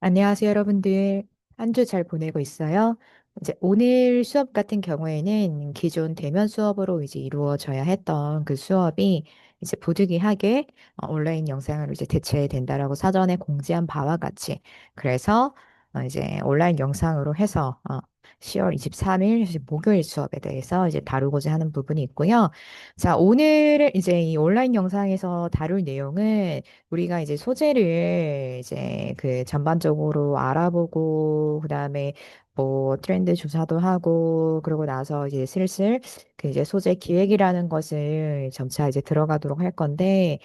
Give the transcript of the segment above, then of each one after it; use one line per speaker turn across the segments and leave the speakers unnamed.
안녕하세요, 여러분들. 한 주 잘 보내고 있어요? 이제 오늘 수업 같은 경우에는 기존 대면 수업으로 이제 이루어져야 했던 그 수업이 이제 부득이하게 온라인 영상으로 이제 대체된다라고 사전에 공지한 바와 같이 그래서 이제 온라인 영상으로 해서 10월 23일 목요일 수업에 대해서 이제 다루고자 하는 부분이 있고요. 자, 오늘 이제 이 온라인 영상에서 다룰 내용은 우리가 이제 소재를 이제 그 전반적으로 알아보고 그다음에 뭐 트렌드 조사도 하고 그러고 나서 이제 슬슬 그 이제 소재 기획이라는 것을 점차 이제 들어가도록 할 건데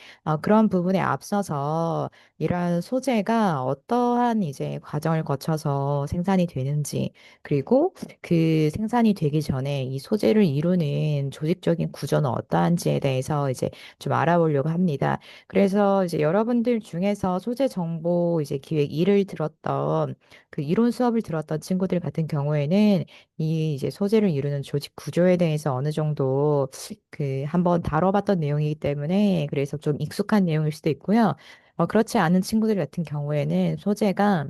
그런 부분에 앞서서 이러한 소재가 어떠한 이제 과정을 거쳐서 생산이 되는지 그리고 그 생산이 되기 전에 이 소재를 이루는 조직적인 구조는 어떠한지에 대해서 이제 좀 알아보려고 합니다. 그래서 이제 여러분들 중에서 소재 정보 이제 기획 1을 들었던 그 이론 수업을 들었던 친구들 같은 경우에는 이 이제 소재를 이루는 조직 구조에 대해서 어느 정도 그 한번 다뤄봤던 내용이기 때문에 그래서 좀 익숙한 내용일 수도 있고요. 그렇지 않은 친구들 같은 경우에는 소재가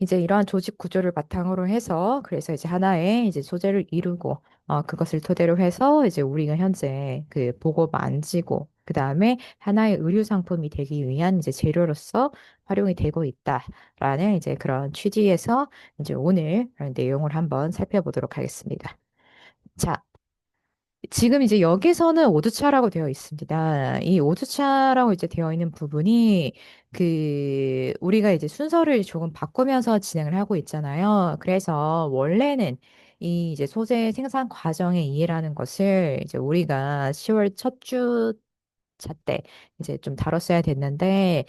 이제 이러한 조직 구조를 바탕으로 해서 그래서 이제 하나의 이제 소재를 이루고 그것을 토대로 해서 이제 우리가 현재 그 보고 만지고 그 다음에 하나의 의류 상품이 되기 위한 이제 재료로서 활용이 되고 있다라는 이제 그런 취지에서 이제 오늘 내용을 한번 살펴보도록 하겠습니다. 자, 지금 이제 여기서는 오두차라고 되어 있습니다. 이 오두차라고 이제 되어 있는 부분이 그 우리가 이제 순서를 조금 바꾸면서 진행을 하고 있잖아요. 그래서 원래는 이 이제 소재 생산 과정의 이해라는 것을 이제 우리가 10월 첫 주 차 때 이제 좀 다뤘어야 됐는데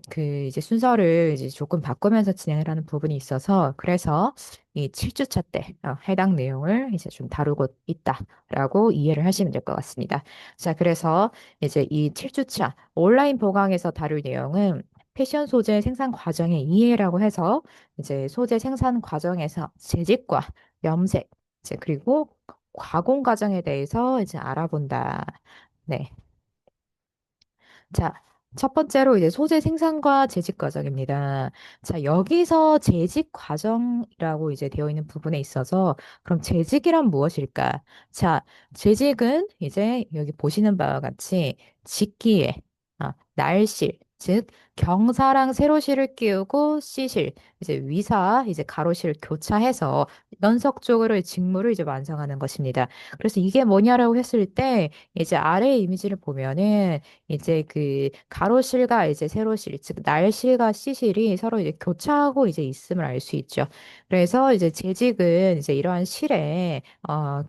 그 이제 순서를 이제 조금 바꾸면서 진행을 하는 부분이 있어서 그래서 이 7주차 때 해당 내용을 이제 좀 다루고 있다라고 이해를 하시면 될 것 같습니다. 자, 그래서 이제 이 7주차 온라인 보강에서 다룰 내용은 패션 소재 생산 과정의 이해라고 해서 이제 소재 생산 과정에서 재직과 염색, 이제 그리고 가공 과정에 대해서 이제 알아본다. 네. 자, 첫 번째로 이제 소재 생산과 재직 과정입니다. 자, 여기서 재직 과정이라고 이제 되어 있는 부분에 있어서 그럼 재직이란 무엇일까? 자, 재직은 이제 여기 보시는 바와 같이 직기에 날실, 즉 경사랑 세로실을 끼우고 시실, 이제 위사, 이제 가로실 교차해서 연속적으로 직무를 이제 완성하는 것입니다. 그래서 이게 뭐냐라고 했을 때 이제 아래 이미지를 보면은 이제 그 가로실과 이제 세로실, 즉 날실과 시실이 서로 이제 교차하고 이제 있음을 알 수 있죠. 그래서 이제 재직은 이제 이러한 실에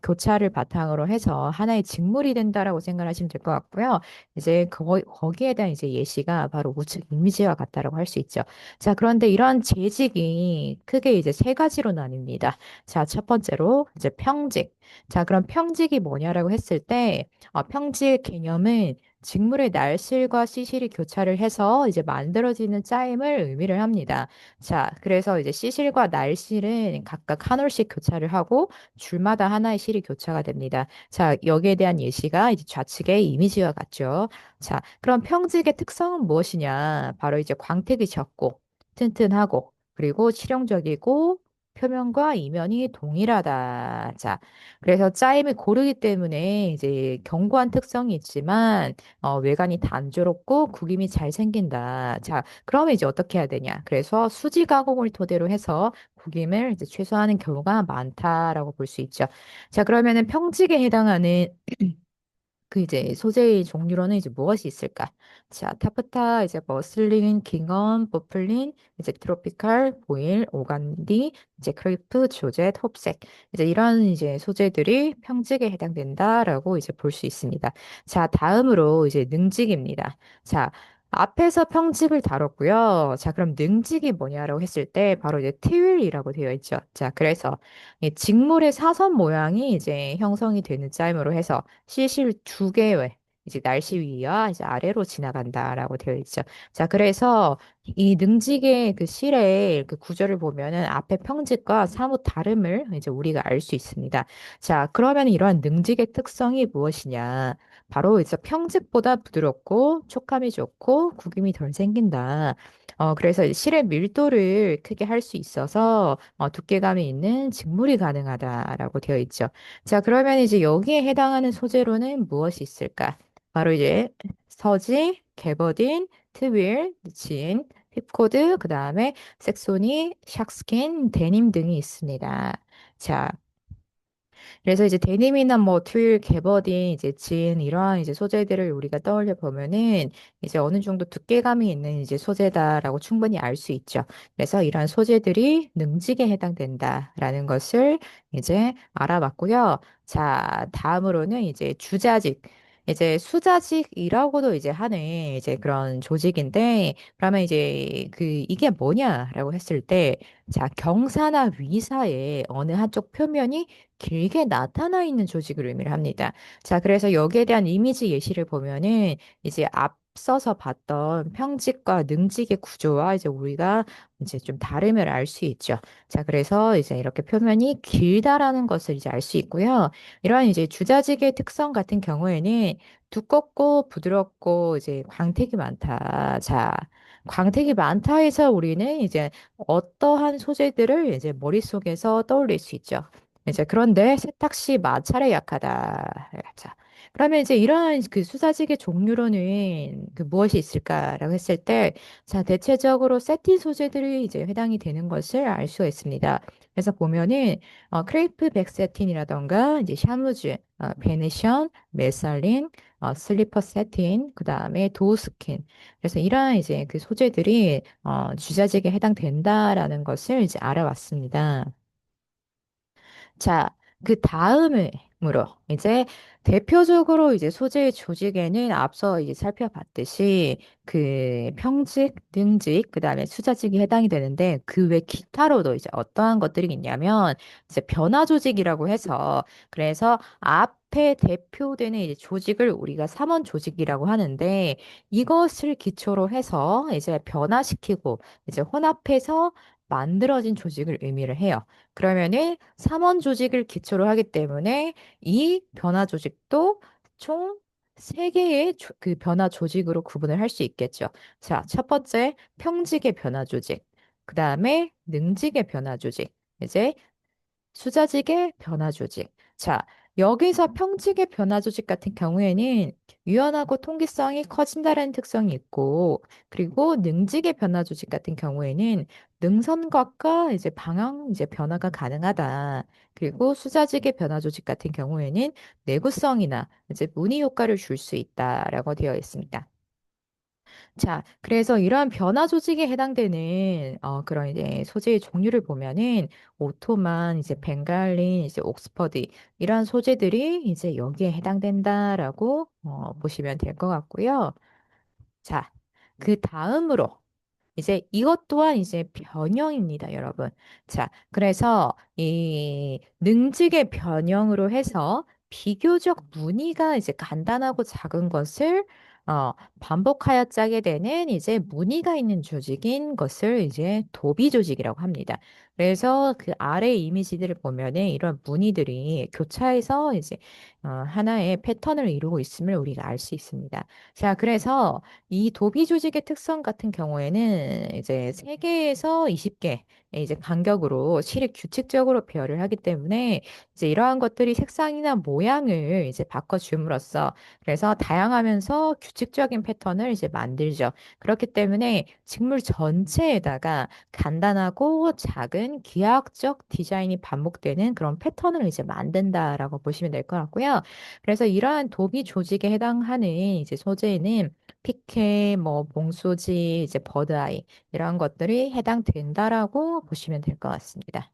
교차를 바탕으로 해서 하나의 직물이 된다라고 생각하시면 될 것 같고요. 이제 거기에 대한 이제 예시가 바로 우측 이미지와 같다라고 할 수 있죠. 자, 그런데 이런 재직이 크게 이제 세 가지로 나뉩니다. 자, 첫 번째로 이제 평직. 자, 그럼 평직이 뭐냐라고 했을 때 평직 개념은 직물의 날실과 시실이 교차를 해서 이제 만들어지는 짜임을 의미를 합니다. 자, 그래서 이제 시실과 날실은 각각 한 올씩 교차를 하고 줄마다 하나의 실이 교차가 됩니다. 자, 여기에 대한 예시가 이제 좌측의 이미지와 같죠. 자, 그럼 평직의 특성은 무엇이냐? 바로 이제 광택이 적고 튼튼하고 그리고 실용적이고 표면과 이면이 동일하다. 자, 그래서 짜임이 고르기 때문에 이제 견고한 특성이 있지만 외관이 단조롭고 구김이 잘 생긴다. 자, 그러면 이제 어떻게 해야 되냐? 그래서 수지 가공을 토대로 해서 구김을 이제 최소화하는 경우가 많다라고 볼 수 있죠. 자, 그러면은 평직에 해당하는 그 이제 소재의 종류로는 이제 무엇이 있을까? 자, 타프타, 이제 머슬린, 깅언, 포플린, 이제 트로피칼, 보일, 오간디, 이제 크레이프, 조젯, 홉색. 이제 이런 이제 소재들이 평직에 해당된다라고 이제 볼 수 있습니다. 자, 다음으로 이제 능직입니다. 자, 앞에서 평직을 다뤘고요. 자, 그럼 능직이 뭐냐라고 했을 때 바로 이제 티윌이라고 되어 있죠. 자, 그래서 이 직물의 사선 모양이 이제 형성이 되는 짜임으로 해서 시실 두 개의 이제 날씨 위와 이제 아래로 지나간다라고 되어 있죠. 자, 그래서 이 능직의 그 실의 그 구조를 보면은 앞에 평직과 사뭇 다름을 이제 우리가 알 수 있습니다. 자, 그러면 이러한 능직의 특성이 무엇이냐? 바로 이제 평직보다 부드럽고 촉감이 좋고 구김이 덜 생긴다. 그래서 실의 밀도를 크게 할 수 있어서 두께감이 있는 직물이 가능하다라고 되어 있죠. 자, 그러면 이제 여기에 해당하는 소재로는 무엇이 있을까? 바로 이제 서지, 게버딘, 트윌, 진, 힙코드, 그 다음에 색소니, 샥스킨, 데님 등이 있습니다. 자, 그래서 이제 데님이나 뭐 튠, 게버딘, 이제 진 이러한 이제 소재들을 우리가 떠올려 보면은 이제 어느 정도 두께감이 있는 이제 소재다라고 충분히 알 수 있죠. 그래서 이러한 소재들이 능직에 해당된다라는 것을 이제 알아봤고요. 자, 다음으로는 이제 주자직. 이제 수자직이라고도 이제 하는 이제 그런 조직인데, 그러면 이제 이게 뭐냐라고 했을 때, 자, 경사나 위사의 어느 한쪽 표면이 길게 나타나 있는 조직을 의미를 합니다. 자, 그래서 여기에 대한 이미지 예시를 보면은 이제 앞서서 봤던 평직과 능직의 구조와 이제 우리가 이제 좀 다름을 알 수 있죠. 자, 그래서 이제 이렇게 표면이 길다라는 것을 이제 알 수 있고요. 이러한 이제 주자직의 특성 같은 경우에는 두껍고 부드럽고 이제 광택이 많다. 자, 광택이 많다 해서 우리는 이제 어떠한 소재들을 이제 머릿속에서 떠올릴 수 있죠. 이제 그런데 세탁시 마찰에 약하다. 자, 그러면 이제 이러한 그 수사직의 종류로는 그 무엇이 있을까라고 했을 때, 자, 대체적으로 세틴 소재들이 이제 해당이 되는 것을 알 수가 있습니다. 그래서 보면은 크레이프 백세틴이라던가 이제 샤무즈, 베네션, 메살린, 슬리퍼 세틴, 그 다음에 도우스킨. 그래서 이러한 이제 그 소재들이 주자직에 해당된다라는 것을 이제 알아왔습니다. 자, 그 다음으로 이제 대표적으로 이제 소재의 조직에는 앞서 이제 살펴봤듯이 그 평직, 능직, 그다음에 수자직이 해당이 되는데 그 외 기타로도 이제 어떠한 것들이 있냐면 이제 변화 조직이라고 해서 그래서 앞에 대표되는 이제 조직을 우리가 삼원 조직이라고 하는데 이것을 기초로 해서 이제 변화시키고 이제 혼합해서 만들어진 조직을 의미를 해요. 그러면은 삼원 조직을 기초로 하기 때문에 이 변화 조직도 총 세개의그 변화 조직으로 구분을 할 수 있겠죠. 자, 첫 번째 평직의 변화 조직, 그 다음에 능직의 변화 조직, 이제 수자직의 변화 조직. 자, 여기서 평직의 변화 조직 같은 경우에는 유연하고 통기성이 커진다는 특성이 있고, 그리고 능직의 변화 조직 같은 경우에는 능선각과 이제 방향 이제 변화가 가능하다. 그리고 수자직의 변화 조직 같은 경우에는 내구성이나 이제 무늬 효과를 줄 수 있다라고 되어 있습니다. 자, 그래서 이러한 변화 조직에 해당되는 그런 이제 소재의 종류를 보면은 오토만, 이제 벵갈린, 이제 옥스퍼드 이러한 소재들이 이제 여기에 해당된다라고 보시면 될 것 같고요. 자, 그 다음으로 이제 이것 또한 이제 변형입니다, 여러분. 자, 그래서 이 능직의 변형으로 해서 비교적 무늬가 이제 간단하고 작은 것을 반복하여 짜게 되는 이제 무늬가 있는 조직인 것을 이제 도비 조직이라고 합니다. 그래서 그 아래 이미지들을 보면은 이런 무늬들이 교차해서 이제 하나의 패턴을 이루고 있음을 우리가 알 수 있습니다. 자, 그래서 이 도비 조직의 특성 같은 경우에는 이제 3개에서 20개 이제 간격으로 실이 규칙적으로 배열을 하기 때문에 이제 이러한 것들이 색상이나 모양을 이제 바꿔줌으로써 그래서 다양하면서 규칙적인 패턴을 이제 만들죠. 그렇기 때문에 직물 전체에다가 간단하고 작은 기하학적 디자인이 반복되는 그런 패턴을 이제 만든다라고 보시면 될 것 같고요. 그래서 이러한 도비 조직에 해당하는 이제 소재는 피케, 뭐 봉소지, 이제 버드아이 이런 것들이 해당된다라고 보시면 될 것 같습니다.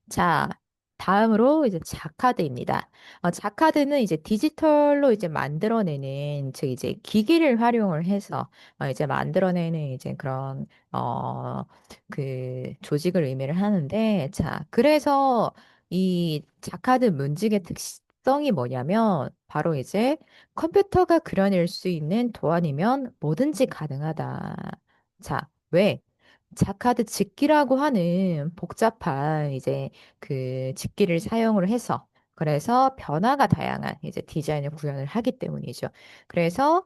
자, 다음으로 이제 자카드입니다. 자카드는 이제 디지털로 이제 만들어내는, 즉 이제 기기를 활용을 해서 이제 만들어내는 이제 그런 그 조직을 의미를 하는데, 자, 그래서 이 자카드 문직의 특성이 뭐냐면 바로 이제 컴퓨터가 그려낼 수 있는 도안이면 뭐든지 가능하다. 자, 왜? 자카드 직기라고 하는 복잡한 이제 그 직기를 사용을 해서 그래서 변화가 다양한 이제 디자인을 구현을 하기 때문이죠. 그래서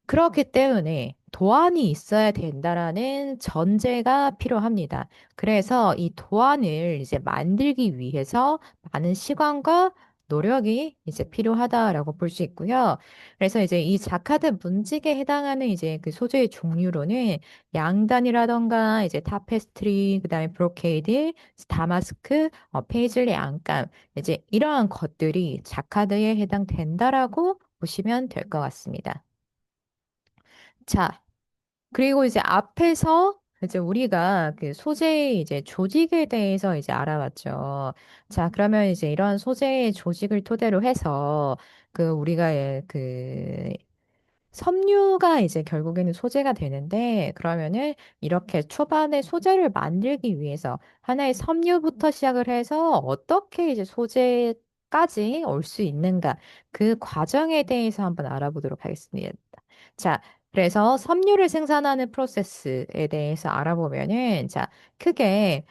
그렇기 때문에 도안이 있어야 된다라는 전제가 필요합니다. 그래서 이 도안을 이제 만들기 위해서 많은 시간과 노력이 이제 필요하다라고 볼 수 있고요. 그래서 이제 이 자카드 문직에 해당하는 이제 그 소재의 종류로는 양단이라던가 이제 타페스트리, 그다음에 브로케이드, 다마스크, 페이즐리 안감 이제 이러한 것들이 자카드에 해당된다라고 보시면 될 것 같습니다. 자, 그리고 이제 앞에서 이제 우리가 그 소재의 이제 조직에 대해서 이제 알아봤죠. 자, 그러면 이제 이런 소재의 조직을 토대로 해서 그 우리가 그 섬유가 이제 결국에는 소재가 되는데 그러면은 이렇게 초반에 소재를 만들기 위해서 하나의 섬유부터 시작을 해서 어떻게 이제 소재까지 올 수 있는가 그 과정에 대해서 한번 알아보도록 하겠습니다. 자, 그래서 섬유를 생산하는 프로세스에 대해서 알아보면은 자, 크게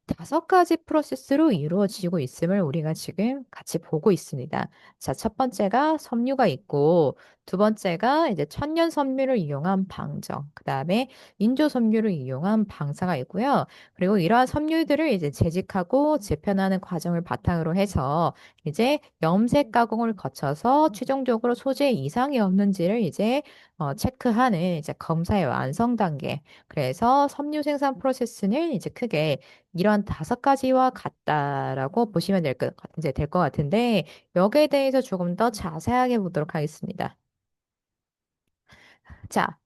다섯 가지 프로세스로 이루어지고 있음을 우리가 지금 같이 보고 있습니다. 자, 첫 번째가 섬유가 있고, 두 번째가 이제 천연 섬유를 이용한 방정, 그 다음에 인조 섬유를 이용한 방사가 있고요. 그리고 이러한 섬유들을 이제 재직하고 재편하는 과정을 바탕으로 해서 이제 염색 가공을 거쳐서 최종적으로 소재 이상이 없는지를 이제 체크하는 이제 검사의 완성 단계. 그래서 섬유 생산 프로세스는 이제 크게 이런 다섯 가지와 같다라고 보시면 이제 될 것 같은데, 여기에 대해서 조금 더 자세하게 보도록 하겠습니다. 자,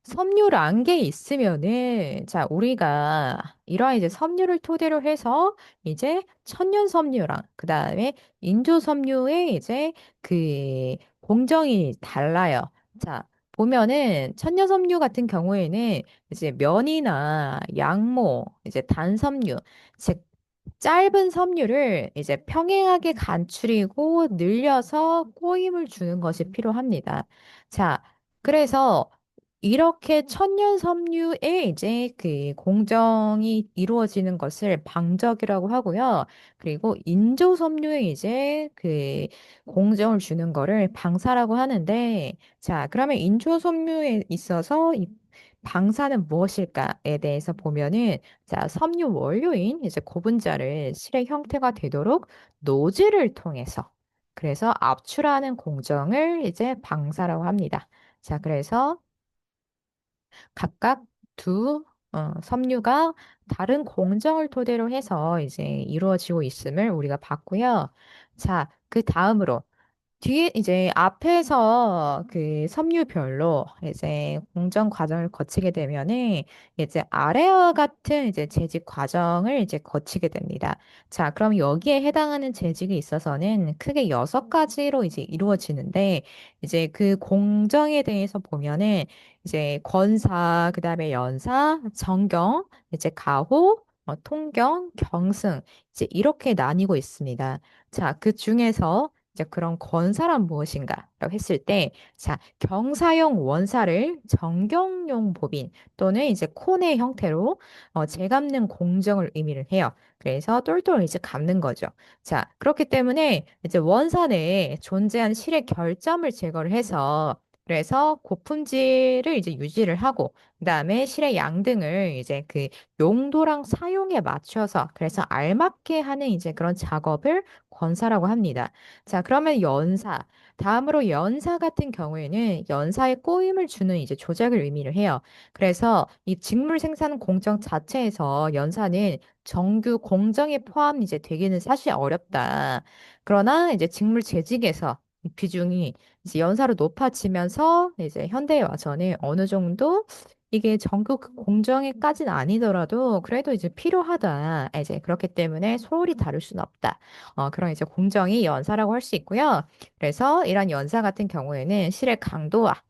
섬유란 게 있으면은, 자, 우리가 이러한 이제 섬유를 토대로 해서 이제 천연 섬유랑, 그 다음에 인조 섬유의 이제 그 공정이 달라요. 자, 보면은 천연 섬유 같은 경우에는 이제 면이나 양모, 이제 단섬유, 즉, 짧은 섬유를 이제 평행하게 간추리고 늘려서 꼬임을 주는 것이 필요합니다. 자, 그래서 이렇게 천년 섬유에 이제 그 공정이 이루어지는 것을 방적이라고 하고요. 그리고 인조 섬유에 이제 그 공정을 주는 거를 방사라고 하는데, 자, 그러면 인조 섬유에 있어서 이 방사는 무엇일까에 대해서 보면은, 자, 섬유 원료인 이제 고분자를 실의 형태가 되도록 노즐을 통해서 그래서 압출하는 공정을 이제 방사라고 합니다. 자, 그래서 각각 두 섬유가 다른 공정을 토대로 해서 이제 이루어지고 있음을 우리가 봤고요. 자, 그 다음으로 뒤에 이제 앞에서 그 섬유별로 이제 공정 과정을 거치게 되면은 이제 아래와 같은 이제 재직 과정을 이제 거치게 됩니다. 자, 그럼 여기에 해당하는 재직이 있어서는 크게 여섯 가지로 이제 이루어지는데 이제 그 공정에 대해서 보면은 이제 권사, 그다음에 연사, 정경, 이제 가호, 통경, 경승 이제 이렇게 나뉘고 있습니다. 자, 그 중에서 이제 그런 권사란 무엇인가라고 했을 때, 자, 경사용 원사를 정경용 법인 또는 이제 콘의 형태로 재감는 공정을 의미를 해요. 그래서 똘똘 이제 감는 거죠. 자, 그렇기 때문에 이제 원사 내에 존재한 실의 결점을 제거를 해서 그래서 고품질을 이제 유지를 하고, 그다음에 실의 양등을 이제 그 용도랑 사용에 맞춰서 그래서 알맞게 하는 이제 그런 작업을 권사라고 합니다. 자, 그러면 연사. 다음으로 연사 같은 경우에는 연사에 꼬임을 주는 이제 조작을 의미를 해요. 그래서 이 직물 생산 공정 자체에서 연사는 정규 공정에 포함 이제 되기는 사실 어렵다. 그러나 이제 직물 재직에서 이 비중이 이제 연사로 높아지면서 이제 현대에 와서는 어느 정도 이게 전국 공정에까지는 아니더라도 그래도 이제 필요하다. 이제 그렇기 때문에 소홀히 다룰 수는 없다. 그런 이제 공정이 연사라고 할 수 있고요. 그래서 이런 연사 같은 경우에는 실의 강도와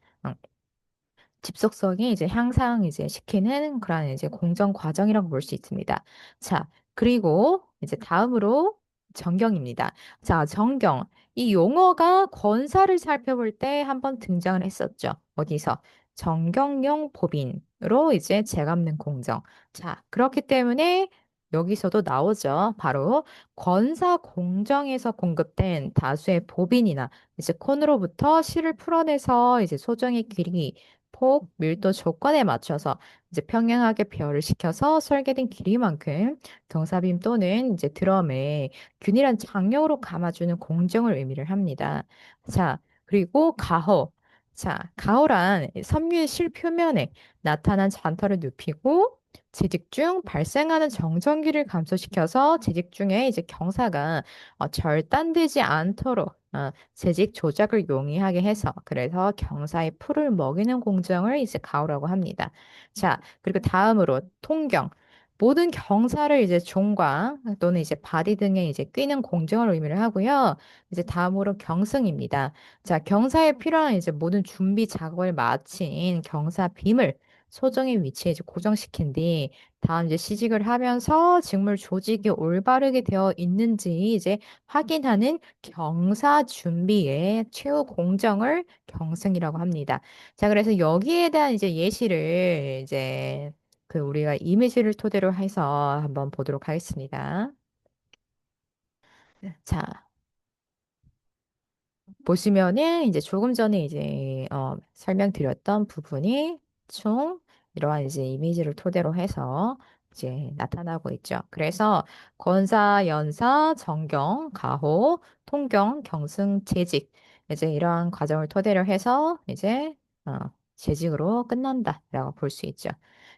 집속성이 이제 향상 이제 시키는 그런 이제 공정 과정이라고 볼 수 있습니다. 자, 그리고 이제 다음으로 정경입니다. 자, 정경. 이 용어가 권사를 살펴볼 때 한번 등장을 했었죠. 어디서? 정경용 법인으로 이제 재감는 공정. 자, 그렇기 때문에 여기서도 나오죠. 바로 권사 공정에서 공급된 다수의 법인이나 이제 콘으로부터 실을 풀어내서 이제 소정의 길이 폭, 밀도 조건에 맞춰서 이제 평행하게 배열을 시켜서 설계된 길이만큼 경사빔 또는 이제 드럼에 균일한 장력으로 감아주는 공정을 의미를 합니다. 자, 그리고 가호. 자, 가호란 섬유의 실표면에 나타난 잔터를 눕히고 재직 중 발생하는 정전기를 감소시켜서 재직 중에 이제 경사가 절단되지 않도록 재직 조작을 용이하게 해서 그래서 경사의 풀을 먹이는 공정을 이제 가호라고 합니다. 자, 그리고 다음으로 통경. 모든 경사를 이제 종과 또는 이제 바디 등에 이제 끼는 공정을 의미를 하고요. 이제 다음으로 경승입니다. 자, 경사에 필요한 이제 모든 준비 작업을 마친 경사 빔을 소정의 위치에 이제 고정시킨 뒤 다음 이제 시직을 하면서 직물 조직이 올바르게 되어 있는지 이제 확인하는 경사 준비의 최후 공정을 경승이라고 합니다. 자, 그래서 여기에 대한 이제 예시를 이제 그 우리가 이미지를 토대로 해서 한번 보도록 하겠습니다. 자, 보시면은 이제 조금 전에 이제 설명드렸던 부분이 총 이러한 이제 이미지를 토대로 해서 이제 나타나고 있죠. 그래서 권사, 연사, 정경, 가호, 통경, 경승, 재직 이제 이러한 과정을 토대로 해서 이제 어, 재직으로 끝난다라고 볼 수 있죠.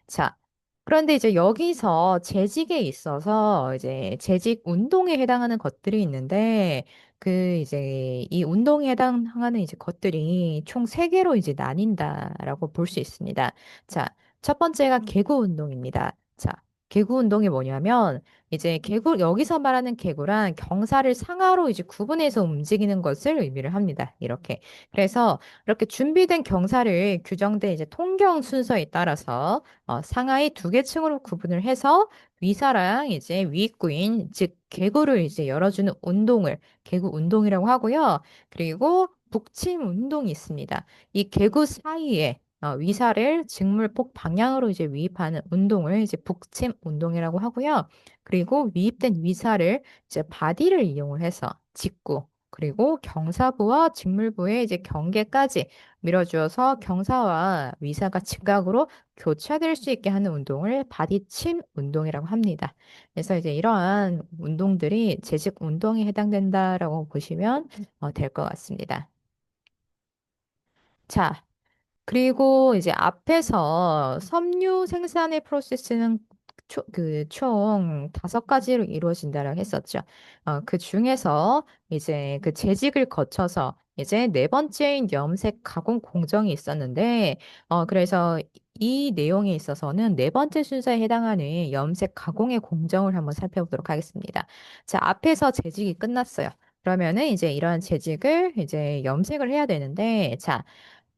자, 그런데 이제 여기서 재직에 있어서 이제 재직 운동에 해당하는 것들이 있는데 그 이제 이 운동에 해당하는 이제 것들이 총 세개로 이제 나뉜다라고 볼 수 있습니다. 자, 첫 번째가 개구 운동입니다. 자, 개구 운동이 뭐냐면 이제 개구 여기서 말하는 개구란 경사를 상하로 이제 구분해서 움직이는 것을 의미를 합니다. 이렇게. 그래서 이렇게 준비된 경사를 규정된 이제 통경 순서에 따라서 상하의 두 개 층으로 구분을 해서 위사랑 이제 위입구인 즉 개구를 이제 열어주는 운동을 개구 운동이라고 하고요. 그리고 북침 운동이 있습니다. 이 개구 사이에 위사를 직물폭 방향으로 이제 위입하는 운동을 이제 북침 운동이라고 하고요. 그리고 위입된 위사를 이제 바디를 이용을 해서 직구 그리고 경사부와 직물부의 이제 경계까지 밀어주어서 경사와 위사가 직각으로 교차될 수 있게 하는 운동을 바디침 운동이라고 합니다. 그래서 이제 이러한 운동들이 재직 운동에 해당된다라고 보시면 될 것 같습니다. 자, 그리고 이제 앞에서 섬유 생산의 프로세스는 총 5가지로 이루어진다라고 했었죠. 그 중에서 이제 그 재직을 거쳐서 이제 네 번째인 염색 가공 공정이 있었는데, 그래서 이 내용에 있어서는 네 번째 순서에 해당하는 염색 가공의 공정을 한번 살펴보도록 하겠습니다. 자, 앞에서 재직이 끝났어요. 그러면은 이제 이러한 재직을 이제 염색을 해야 되는데, 자,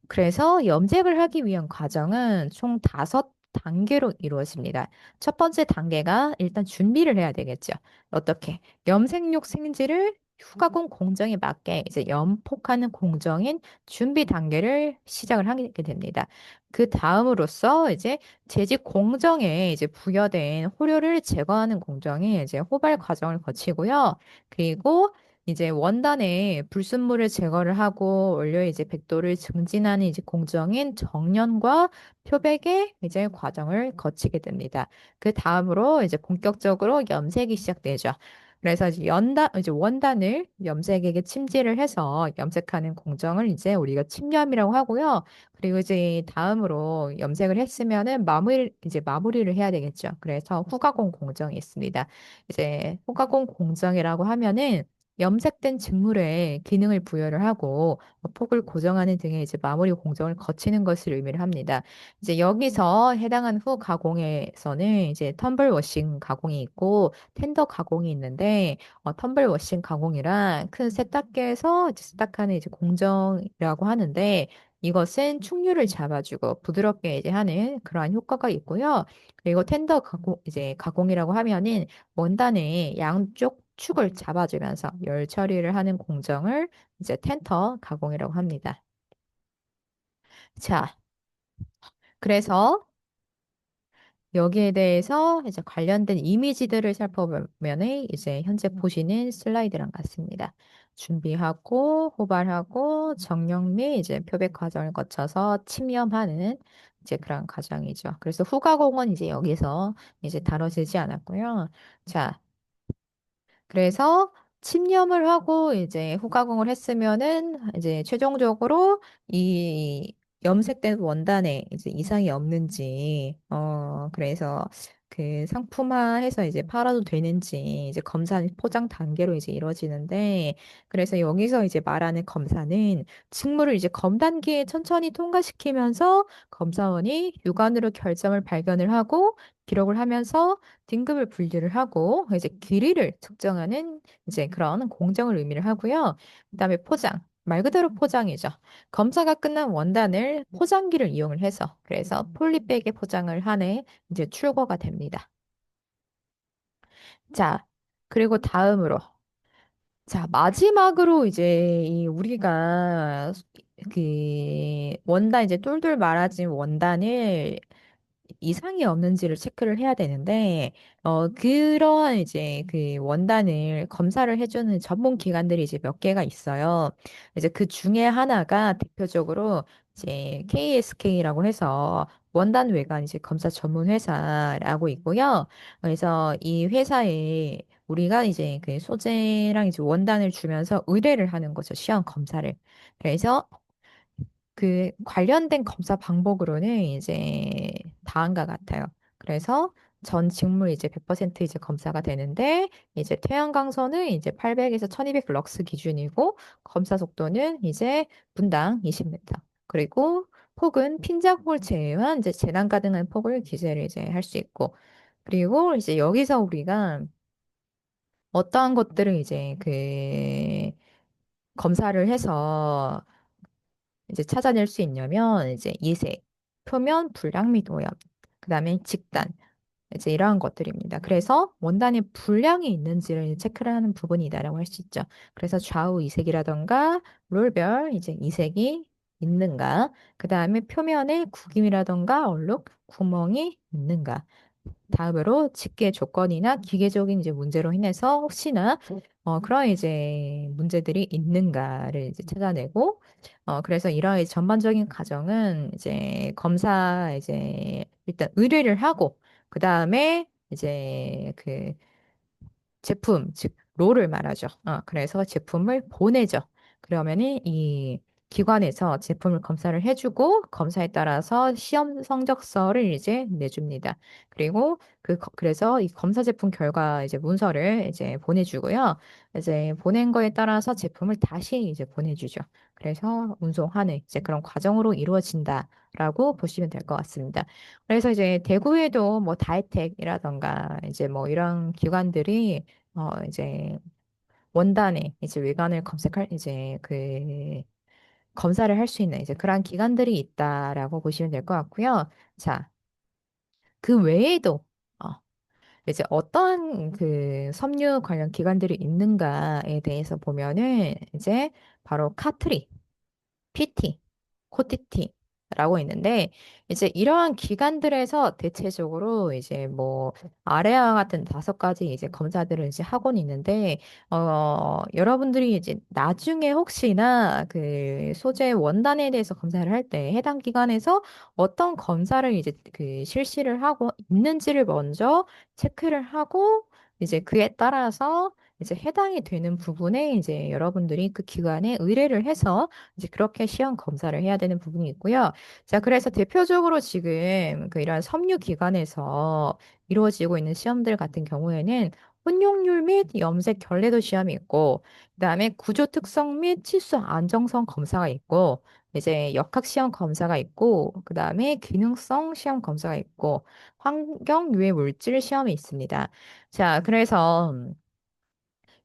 그래서 염색을 하기 위한 과정은 총 5단계로 이루어집니다. 첫 번째 단계가 일단 준비를 해야 되겠죠. 어떻게? 염색육 생지를 후가공 공정에 맞게 이제 염폭하는 공정인 준비 단계를 시작을 하게 됩니다. 그 다음으로써 이제 재직 공정에 이제 부여된 호료를 제거하는 공정이 이제 호발 과정을 거치고요. 그리고 이제 원단에 불순물을 제거를 하고 원료 이제 백도를 증진하는 이제 공정인 정련과 표백의 이제 과정을 거치게 됩니다. 그 다음으로 이제 본격적으로 염색이 시작되죠. 그래서 이제 이제 원단을 염색에게 침지를 해서 염색하는 공정을 이제 우리가 침염이라고 하고요. 그리고 이제 다음으로 염색을 했으면은 이제 마무리를 해야 되겠죠. 그래서 후가공 공정이 있습니다. 이제 후가공 공정이라고 하면은 염색된 직물에 기능을 부여를 하고 폭을 고정하는 등의 이제 마무리 공정을 거치는 것을 의미를 합니다. 이제 여기서 해당한 후 가공에서는 이제 텀블 워싱 가공이 있고 텐더 가공이 있는데 텀블 워싱 가공이란 큰 세탁기에서 이제 세탁하는 이제 공정이라고 하는데 이것은 충류를 잡아주고 부드럽게 이제 하는 그러한 효과가 있고요. 그리고 텐더 가공 이제 가공이라고 하면은 원단의 양쪽 축을 잡아주면서 열 처리를 하는 공정을 이제 텐터 가공이라고 합니다. 자, 그래서 여기에 대해서 이제 관련된 이미지들을 살펴보면 이제 현재 보시는 슬라이드랑 같습니다. 준비하고 호발하고 정령 및 이제 표백 과정을 거쳐서 침염하는 이제 그런 과정이죠. 그래서 후가공은 이제 여기서 이제 다뤄지지 않았고요. 자, 그래서 침념을 하고 이제 후가공을 했으면은 이제 최종적으로 이 염색된 원단에 이제 이상이 없는지 그래서 그 상품화해서 이제 팔아도 되는지 이제 검사 포장 단계로 이제 이루어지는데 그래서 여기서 이제 말하는 검사는 직무를 이제 검 단계에 천천히 통과시키면서 검사원이 육안으로 결점을 발견을 하고 기록을 하면서 등급을 분류를 하고 이제 길이를 측정하는 이제 그런 공정을 의미를 하고요. 그다음에 포장. 말 그대로 포장이죠. 검사가 끝난 원단을 포장기를 이용을 해서 그래서 폴리백에 포장을 하네 이제 출고가 됩니다. 자, 그리고 다음으로 자, 마지막으로 이제 이 우리가 그 원단 이제 똘똘 말아진 원단을 이상이 없는지를 체크를 해야 되는데, 그러한 이제 그 원단을 검사를 해주는 전문 기관들이 이제 몇 개가 있어요. 이제 그 중에 하나가 대표적으로 이제 KSK라고 해서 원단 외관 이제 검사 전문 회사라고 있고요. 그래서 이 회사에 우리가 이제 그 소재랑 이제 원단을 주면서 의뢰를 하는 거죠. 시험 검사를. 그래서 그 관련된 검사 방법으로는 이제 다음과 같아요. 그래서 전 직물 이제 100% 이제 검사가 되는데 이제 태양광선은 이제 800에서 1200 럭스 기준이고 검사 속도는 이제 분당 20m. 그리고 폭은 핀자국을 제외한 이제 재난 가능한 폭을 기재를 이제 할 수 있고 그리고 이제 여기서 우리가 어떠한 것들을 이제 그 검사를 해서 이제 찾아낼 수 있냐면 이제 이색, 표면 불량 및 오염, 그다음에 직단 이제 이러한 것들입니다. 그래서 원단에 불량이 있는지를 체크를 하는 부분이다라고 할 수 있죠. 그래서 좌우 이색이라던가 롤별 이제 이색이 있는가, 그다음에 표면에 구김이라던가 얼룩, 구멍이 있는가. 다음으로 집계 조건이나 기계적인 이제 문제로 인해서 혹시나 그런 이제 문제들이 있는가를 이제 찾아내고 그래서 이러한 전반적인 과정은 이제 검사 이제 일단 의뢰를 하고 그 다음에 이제 그 제품, 즉, 롤을 말하죠. 그래서 제품을 보내죠. 그러면은 이 기관에서 제품을 검사를 해주고 검사에 따라서 시험 성적서를 이제 내줍니다. 그리고 그래서 이 검사 제품 결과 이제 문서를 이제 보내주고요. 이제 보낸 거에 따라서 제품을 다시 이제 보내주죠. 그래서 운송하는 이제 그런 과정으로 이루어진다라고 보시면 될 것 같습니다. 그래서 이제 대구에도 뭐 다이텍이라던가 이제 뭐 이런 기관들이 이제 원단에 이제 외관을 검색할 이제 그 검사를 할 수 있는 이제 그러한 기관들이 있다라고 보시면 될 것 같고요. 자, 그 외에도 어, 이제 어떠한 그 섬유 관련 기관들이 있는가에 대해서 보면은 이제 바로 카트리 PT, 코티티라고 있는데 이제 이러한 기관들에서 대체적으로 이제 뭐 아레아 같은 5가지 이제 검사들을 이제 하고는 있는데 여러분들이 이제 나중에 혹시나 그 소재 원단에 대해서 검사를 할 때 해당 기관에서 어떤 검사를 이제 그 실시를 하고 있는지를 먼저 체크를 하고 이제 그에 따라서 이제 해당이 되는 부분에 이제 여러분들이 그 기관에 의뢰를 해서 이제 그렇게 시험 검사를 해야 되는 부분이 있고요. 자, 그래서 대표적으로 지금 그 이러한 섬유 기관에서 이루어지고 있는 시험들 같은 경우에는 혼용률 및 염색 결례도 시험이 있고, 그다음에 구조 특성 및 치수 안정성 검사가 있고, 이제 역학 시험 검사가 있고, 그다음에 기능성 시험 검사가 있고, 환경 유해 물질 시험이 있습니다. 자, 그래서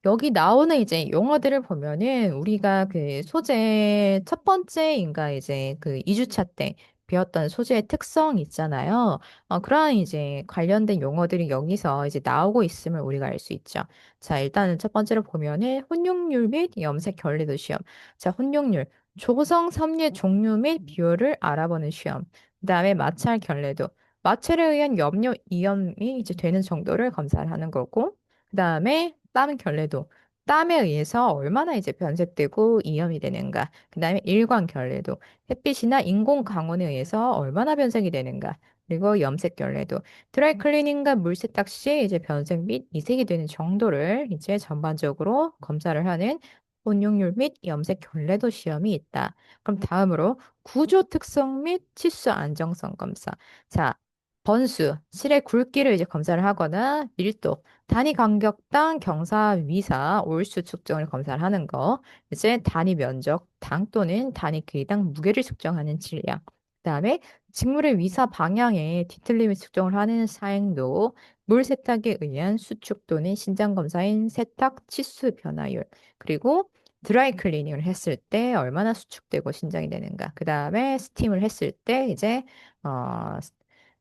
여기 나오는 이제 용어들을 보면은 우리가 그 소재 첫 번째인가 이제 그 2주차 때 배웠던 소재의 특성 있잖아요. 그러한 이제 관련된 용어들이 여기서 이제 나오고 있음을 우리가 알 수 있죠. 자, 일단은 첫 번째로 보면은 혼용률 및 염색 결례도 시험. 자, 혼용률. 조성 섬유의 종류 및 비율을 알아보는 시험. 그다음에 마찰 결례도. 마찰에 의한 염료 이염이 이제 되는 정도를 검사를 하는 거고. 그다음에 땀 결례도 땀에 의해서 얼마나 이제 변색되고 이염이 되는가. 그다음에 일광 결례도 햇빛이나 인공 강원에 의해서 얼마나 변색이 되는가. 그리고 염색 결례도 드라이 클리닝과 물 세탁 시 이제 변색 및 이색이 되는 정도를 이제 전반적으로 검사를 하는 혼용률 및 염색 결례도 시험이 있다. 그럼 다음으로 구조 특성 및 치수 안정성 검사. 자, 번수, 실의 굵기를 이제 검사를 하거나 밀도, 단위 간격당 경사 위사 올수 측정을 검사를 하는 거. 이제 단위 면적 당 또는 단위 길이당 무게를 측정하는 질량. 그다음에 직물의 위사 방향에 뒤틀림을 측정을 하는 사행도, 물 세탁에 의한 수축 또는 신장 검사인 세탁 치수 변화율. 그리고 드라이 클리닝을 했을 때 얼마나 수축되고 신장이 되는가. 그다음에 스팀을 했을 때 이제 어,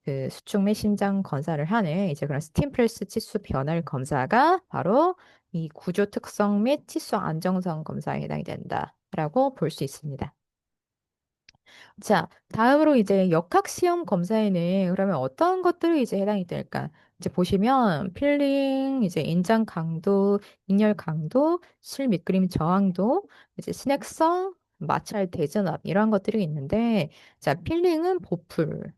그 수축 및 심장 검사를 하는 이제 그런 스팀플러스 치수 변화 검사가 바로 이 구조 특성 및 치수 안정성 검사에 해당이 된다라고 볼 수 있습니다. 자, 다음으로 이제 역학시험 검사에는 그러면 어떤 것들이 이제 해당이 될까? 이제 보시면 필링, 이제 인장 강도, 익열 강도, 실 밑그림 저항도, 이제 스낵성, 마찰 대전압 이런 것들이 있는데, 자, 필링은 보풀.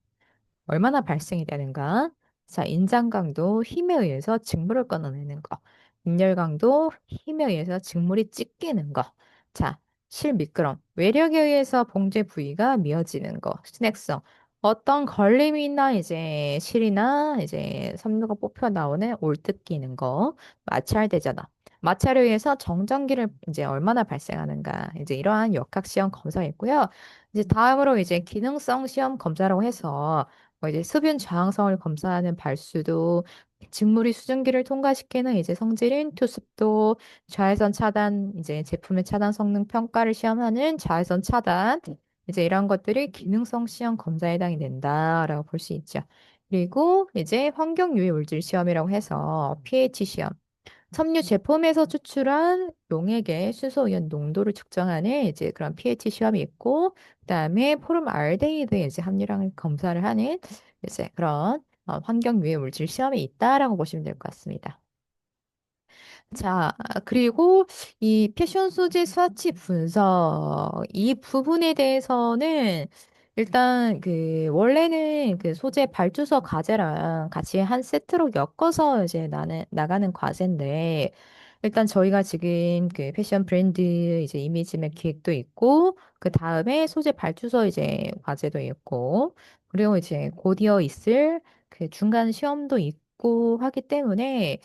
얼마나 발생이 되는가? 자, 인장 강도, 힘에 의해서 직물을 끊어내는 거. 인열 강도, 힘에 의해서 직물이 찢기는 거. 자, 실 미끄럼, 외력에 의해서 봉제 부위가 미어지는 거. 스낵성, 어떤 걸림이나 이제 실이나 이제 섬유가 뽑혀 나오는 올듯 끼는 거. 마찰되잖아. 마찰에 의해서 정전기를 이제 얼마나 발생하는가. 이제 이러한 역학 시험 검사였고요. 이제 다음으로 이제 기능성 시험 검사라고 해서 뭐 이제 흡연 저항성을 검사하는 발수도, 직물이 수증기를 통과시키는 이제 성질인 투습도, 자외선 차단, 이제 제품의 차단 성능 평가를 시험하는 자외선 차단, 이제 이런 것들이 기능성 시험 검사에 해당이 된다라고 볼 수 있죠. 그리고 이제 환경 유해 물질 시험이라고 해서 pH 시험. 섬유 제품에서 추출한 용액의 수소이온 농도를 측정하는 이제 그런 pH 시험이 있고, 그다음에 포름알데히드의 이제 함유량을 검사를 하는 이제 그런 환경 유해 물질 시험이 있다라고 보시면 될 것 같습니다. 자, 그리고 이 패션 소재 수화치 분석, 이 부분에 대해서는 일단 그 원래는 그 소재 발주서 과제랑 같이 한 세트로 엮어서 이제 나가는 과제인데, 일단 저희가 지금 그 패션 브랜드 이제 이미지맵 기획도 있고, 그 다음에 소재 발주서 이제 과제도 있고, 그리고 이제 곧이어 있을 그 중간 시험도 있고 하기 때문에,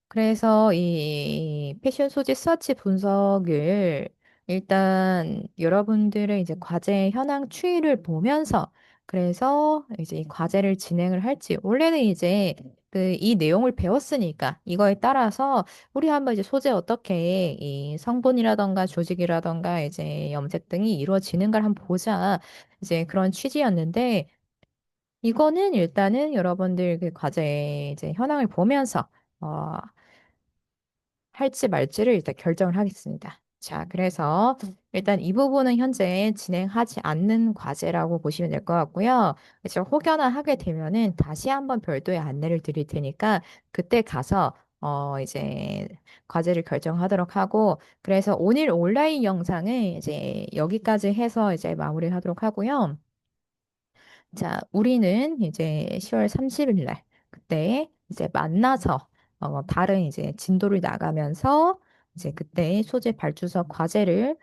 그래서 이 패션 소재 스와치 분석을 일단 여러분들의 이제 과제 현황 추이를 보면서, 그래서 이제 이 과제를 진행을 할지, 원래는 이제 그 이 내용을 배웠으니까 이거에 따라서 우리 한번 이제 소재 어떻게 이 성분이라던가 조직이라던가 이제 염색 등이 이루어지는 걸 한번 보자, 이제 그런 취지였는데, 이거는 일단은 여러분들 그 과제 이제 현황을 보면서 할지 말지를 일단 결정을 하겠습니다. 자, 그래서 일단 이 부분은 현재 진행하지 않는 과제라고 보시면 될 것 같고요. 이제 혹여나 하게 되면은 다시 한번 별도의 안내를 드릴 테니까 그때 가서 이제 과제를 결정하도록 하고, 그래서 오늘 온라인 영상은 이제 여기까지 해서 이제 마무리하도록 하고요. 자, 우리는 이제 10월 30일 날 그때 이제 만나서 다른 이제 진도를 나가면서 이제 그때 소재 발주서 과제를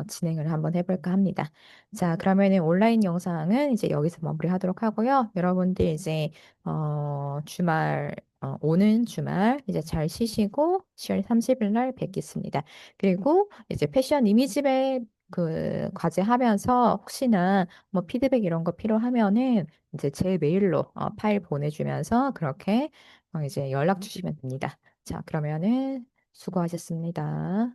진행을 한번 해볼까 합니다. 자, 그러면은 온라인 영상은 이제 여기서 마무리하도록 하고요. 여러분들 이제 주말 오는 주말 이제 잘 쉬시고 10월 30일 날 뵙겠습니다. 그리고 이제 패션 이미지의 그 과제 하면서 혹시나 뭐 피드백 이런 거 필요하면은 이제 제 메일로 파일 보내주면서 그렇게 이제 연락 주시면 됩니다. 자, 그러면은 수고하셨습니다.